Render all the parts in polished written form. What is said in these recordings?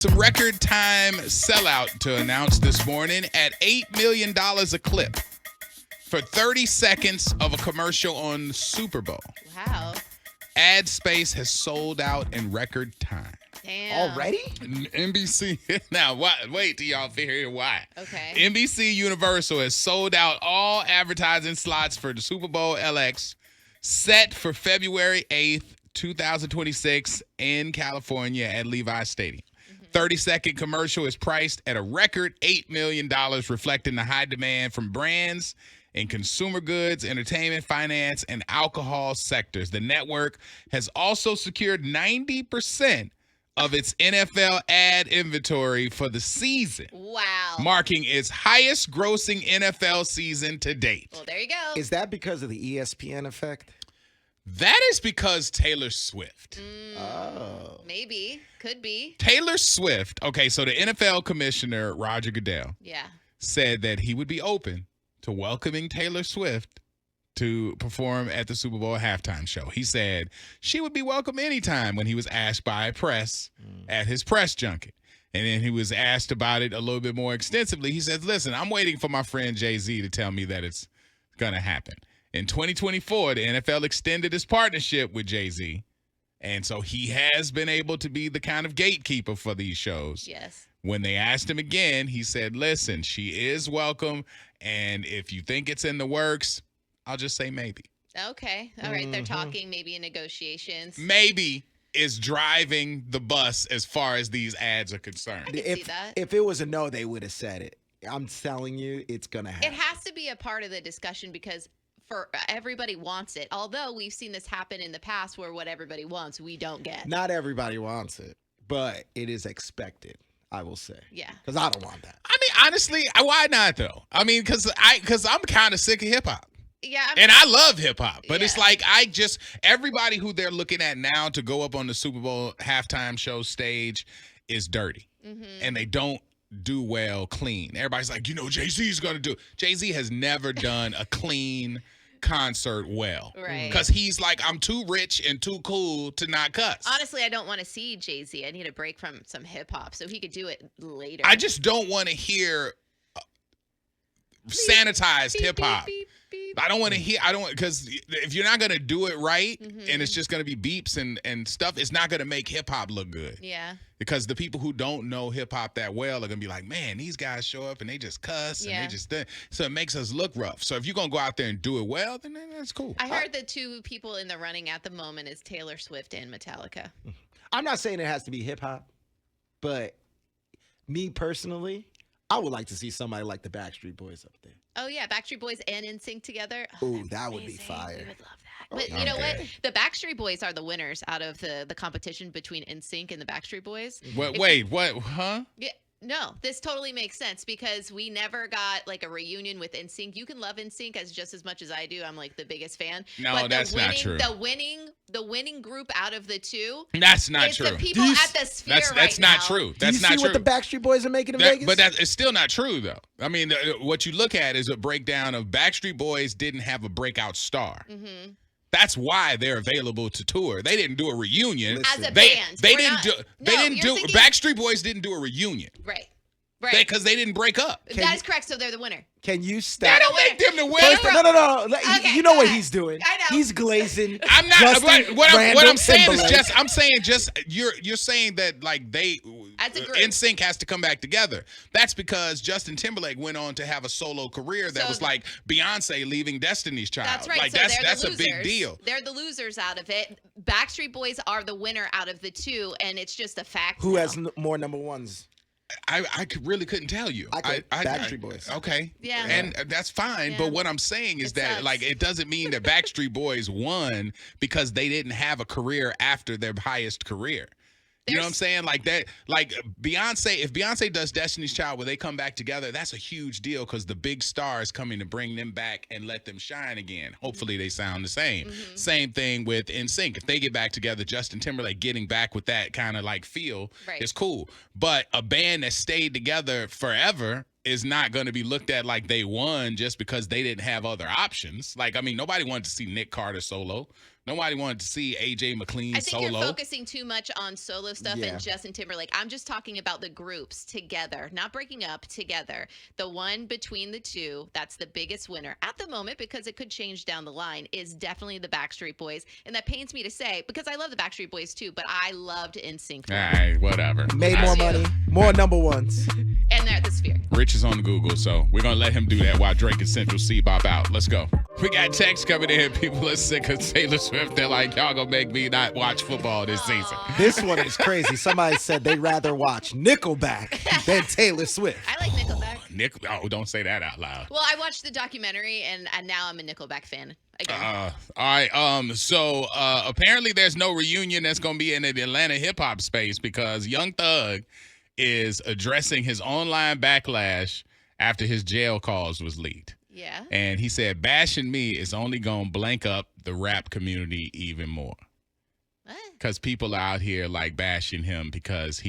Some record time sellout to announce this morning at $8 million a clip for 30 seconds of a commercial on the Super Bowl. Wow. Ad space has sold out in record time. Damn. Already? NBC. Now, wait till y'all hear why. Okay. NBC Universal has sold out all advertising slots for the Super Bowl LX set for February 8th, 2026 in California at Levi's Stadium. 30-second commercial is priced at a record $8 million, reflecting the high demand from brands in consumer goods, entertainment, finance, and alcohol sectors. The network has also secured 90% of its NFL ad inventory for the season. Wow. Marking its highest grossing NFL season to date. Well, there you go. Is that because of the ESPN effect? That is because Taylor Swift. Maybe. Could be. Taylor Swift. Okay, so the NFL commissioner, Roger Goodell, Yeah. said that he would be open to welcoming Taylor Swift to perform at the Super Bowl halftime show. He said she would be welcome anytime when he was asked by press at his press junket. And then he was asked about it a little bit more extensively. He said, listen, I'm waiting for my friend Jay-Z to tell me that it's going to happen. In 2024, the NFL extended its partnership with Jay-Z. And so he has been able to be the kind of gatekeeper for these shows. Yes. When they asked him again, he said, listen, she is welcome. And if you think it's in the works, I'll just say maybe. Okay. All right. They're talking maybe in negotiations. Maybe is driving the bus as far as these ads are concerned. I can see that. If it was a no, they would have said it. I'm telling you, it's going to happen. It has to be a part of the discussion because for everybody wants it. Although we've seen this happen in the past where what everybody wants, we don't get. Not everybody wants it, but it is expected, I will say. Yeah. Because I don't want that. I mean, honestly, why not though? I mean, because I'm kind of sick of hip hop. Yeah. And I love hip hop, but it's Yeah. like everybody who they're looking at now to go up on the Super Bowl halftime show stage is dirty. And they don't do well clean. Everybody's like, Jay-Z's going to do. Jay-Z has never done a clean concert well. Right. Because he's like, I'm too rich and too cool to not cuss. Honestly, I don't want to see Jay-Z. I need a break from some hip hop so he could do it later. I just don't want to hear sanitized hip hop. Beep, beep. I don't want to hear. Because if you're not gonna do it right, and it's just gonna be beeps and stuff, it's not gonna make hip hop look good. Yeah. Because the people who don't know hip hop that well are gonna be like, man, these guys show up and they just cuss and they just so it makes us look rough. So if you're gonna go out there and do it well, then that's cool. I heard the two people in the running at the moment is Taylor Swift and Metallica. I'm not saying it has to be hip hop, but me personally, I would like to see somebody like the Backstreet Boys up there. Oh, yeah. Backstreet Boys and NSYNC together. Ooh, that would be Amazing. fire. We would love that. But you know what? The Backstreet Boys are the winners out of the competition between NSYNC and the Backstreet Boys. Wait, what? Huh? Yeah. No, this totally makes sense because we never got like a reunion with NSYNC. You can love NSYNC just as much as I do. I'm like the biggest fan. No, but that's not true. The winning group out of the two. That's not is true. The people at the Sphere That's now. not true. Do you That's not see true. what the Backstreet Boys are making in Vegas? But it's still not true, though. I mean, what you look at is a breakdown of Backstreet Boys didn't have a breakout star. Mm-hmm. That's why they're available to tour. They didn't do a reunion. As a they, band. They We're didn't not- do. They No, didn't you're do. thinking- Backstreet Boys didn't do a reunion. Right. Right. Because they didn't break up. That is correct. So they're the winner. Can you That stop? don't make them the winner. First, no. Okay, You know go what ahead. he's doing. I know. He's glazing. I'm not. Justin, What Randall, I'm saying is Timberlake. you're saying that like As a group. NSYNC has to come back together. That's because Justin Timberlake went on to have a solo career that So was like Beyonce leaving Destiny's Child. That's right. Like so that's they're a the big losers. deal. They're the losers out of it. Backstreet Boys are the winner out of the two, and it's just a fact. Who now. has more number ones? I really couldn't tell you. Backstreet Boys. Okay. Yeah. And that's fine. Yeah. But what I'm saying is It that sucks. like it doesn't mean that Backstreet Boys won because they didn't have a career after their highest career. You know what I'm saying? Like that, like Beyonce, if Beyonce does Destiny's Child where they come back together, that's a huge deal because the big star is coming to bring them back and let them shine again. Hopefully they sound the same. Mm-hmm. Same thing with NSYNC. If they get back together, Justin Timberlake getting back with that kind of like feel Right. is cool. But a band that stayed together forever is not going to be looked at like they won just because they didn't have other options. Like, I mean, nobody wanted to see Nick Carter solo. Nobody wanted to see AJ McLean I think solo. you're focusing too much on solo stuff Yeah. and Justin Timberlake. I'm just talking about the groups together, not breaking up, together. The one between the two, that's the biggest winner at the moment, because it could change down the line, is definitely the Backstreet Boys. And that pains me to say, because I love the Backstreet Boys too, but I loved NSYNC. All right, whatever. Made more too. money, more number ones. And they're at the Sphere. Rich is on Google, so we're going to let him do that while Drake and Central C bop out. Let's go. We got texts coming in. People are sick of Taylor Swift. They're like, y'all going to make me not watch football this season. This one is crazy. Somebody said they'd rather watch Nickelback than Taylor Swift. I like Nickelback. Oh, don't say that out loud. Well, I watched the documentary, and now I'm a Nickelback fan again. All right. So apparently there's no reunion that's going to be in the Atlanta hip hop space because Young Thug is addressing his online backlash after his jail calls was leaked. Yeah. And he said, bashing me is only going to blank up the rap community even more. What? Because people are out here like bashing him because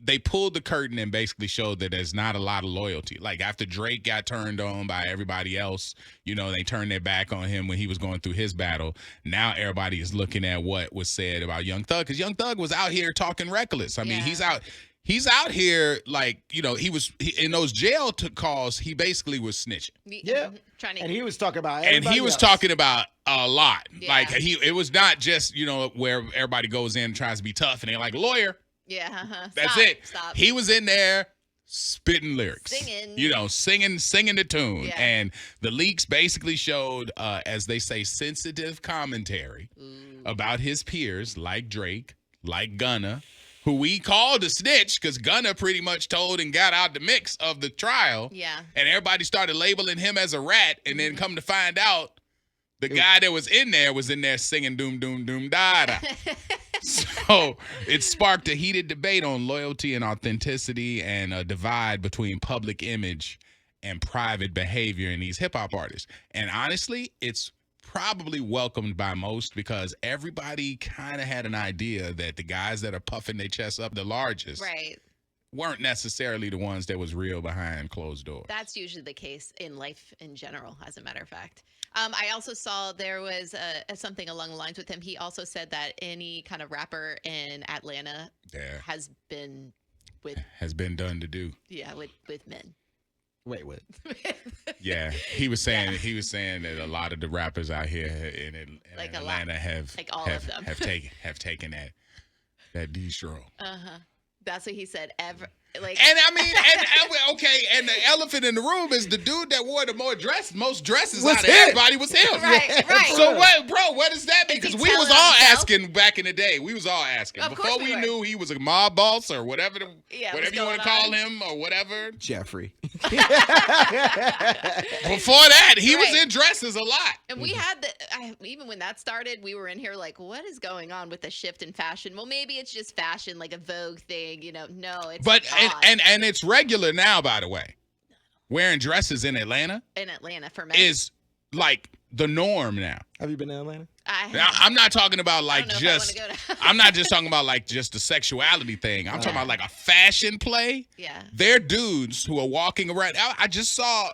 they pulled the curtain and basically showed that there's not a lot of loyalty. Like after Drake got turned on by everybody else, they turned their back on him when he was going through his battle. Now everybody is looking at what was said about Young Thug, because Young Thug was out here talking reckless. I mean, Yeah. he's out here like, in those jail calls, he basically was snitching. Yeah. Trying to. And he was talking about And everybody he was else. talking about a lot. Yeah. Like it was not just, where everybody goes in and tries to be tough and they're like, lawyer. Yeah. That's Stop, it. Stop. He was in there spitting lyrics, Singing. singing the tune. Yeah. And the leaks basically showed, as they say, sensitive commentary about his peers like Drake, like Gunna, who we called a snitch because Gunna pretty much told and got out the mix of the trial. Yeah. And everybody started labeling him as a rat. And then come to find out, the guy that was in there singing doom, doom, doom, da, da. So it sparked a heated debate on loyalty and authenticity and a divide between public image and private behavior in these hip hop artists. And honestly, it's probably welcomed by most because everybody kind of had an idea that the guys that are puffing their chests up the largest Right. weren't necessarily the ones that was real behind closed doors. That's usually the case in life in general, as a matter of fact. I also saw there was something along the lines with him. He also said that any kind of rapper in Atlanta has been done to do. Yeah, with men. Wait, what? Yeah, he was saying that a lot of the rappers out here in Like Atlanta have Like all of them. have taken that distro. That's what he said. And I mean, and the elephant in the room is the dude that wore the most dresses out of everybody was him. Right. So what does that mean? Is he Because we was telling all himself? asking back in the day. We was all asking Of course before we we were. knew he was a mob boss or whatever what's you want to going call on? him or whatever. Jeffrey. Before that, he was Right. in dresses a lot. And we had even when that started, we were in here like, what is going on with the shift in fashion? Well, maybe it's just fashion, like a Vogue thing, No, it's But odd. and it's regular now, by the way. Wearing dresses in Atlanta in Atlanta for men is like the norm now. Have you been to Atlanta? Now, I'm not talking about like don't know if I just. wanna go to- I'm not just talking about like just the sexuality thing. I'm talking about like a fashion play. Yeah. They're dudes who are walking around. I just saw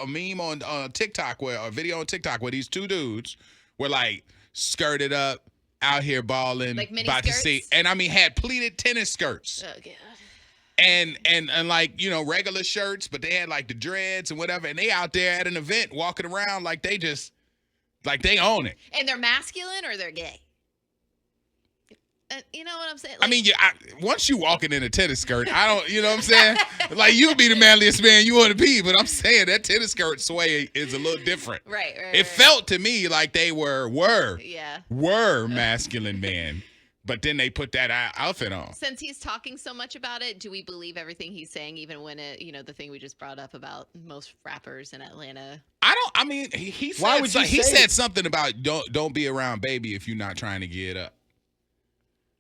a meme on TikTok a video on TikTok where these two dudes were like skirted up, out here balling, Like mini about to skirts? see, and I mean had pleated tennis skirts. Oh god. And like, regular shirts, but they had like the dreads and whatever, and they out there at an event walking around like they own it. And they're masculine or they're gay? You know what I'm saying? I mean, once you walking in a tennis skirt, I don't, you know what I'm saying? Like, you be the manliest man you want to be, but I'm saying that tennis skirt sway is a little different. Right. It felt to me like they were Yeah. masculine men, but then they put that outfit on. Since he's talking so much about it, do we believe everything he's saying, even when the thing we just brought up about most rappers in Atlanta? He said, Why would you he say said it? something about don't be around baby if you're not trying to get up.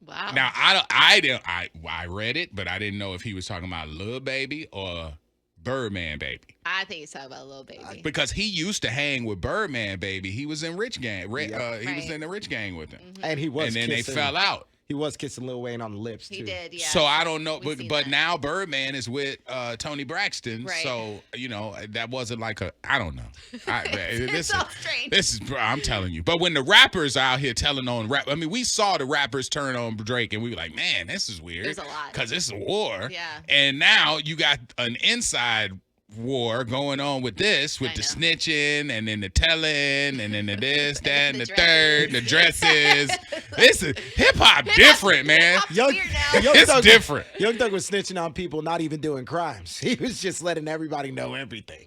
Wow. Now I read it, but I didn't know if he was talking about Lil Baby or Birdman Baby. I think he's talking about Lil Baby. Because he used to hang with Birdman Baby. He was in Rich Gang. He was Right. in the Rich Gang with him. And he was And then kissing. they fell out. He was kissing Lil Wayne on the lips, too. He did, yeah. So I don't know, We've but seen but that. now Birdman is with Tony Braxton. Right. So that wasn't like I don't know. It's all strange. This is I'm telling you. But when the rappers out here telling on rap, I mean, we saw the rappers turn on Drake, and we were like, man, this is weird. There's a lot. Because this is a war. Yeah. And now you got an inside war going on with this, with I the know. snitching, and then the telling, and then the this, that, and The the third, the dresses. This is hip hop Hip-hop- different, man. hip-hop's weird now. Young It's Thug- different. Young Thug was snitching on people not even doing crimes. He was just letting everybody know everything.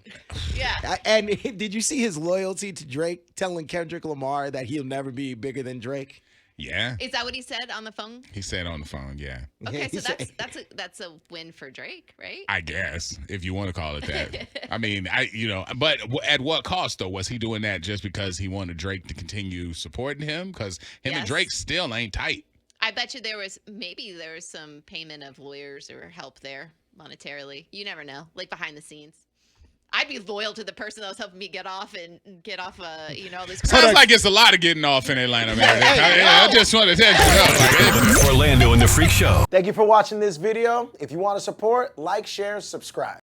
Yeah. And did you see his loyalty to Drake, telling Kendrick Lamar that he'll never be bigger than Drake? Yeah. Is that what he said on the phone? He said on the phone, yeah. Okay, He so said- that's a win for Drake, right? I guess, if you want to call it that. I mean, but at what cost, though? Was he doing that just because he wanted Drake to continue supporting him? Because him and Yes. Drake still ain't tight. I bet you there was some payment of lawyers or help there monetarily. You never know, like behind the scenes. I'd be loyal to the person that was helping me get off this. Sounds like it's a lot of getting off in Atlanta, man. I just want to tell you. Orlando and the Freak Show. Thank you for watching this video. If you want to support, like, share, subscribe.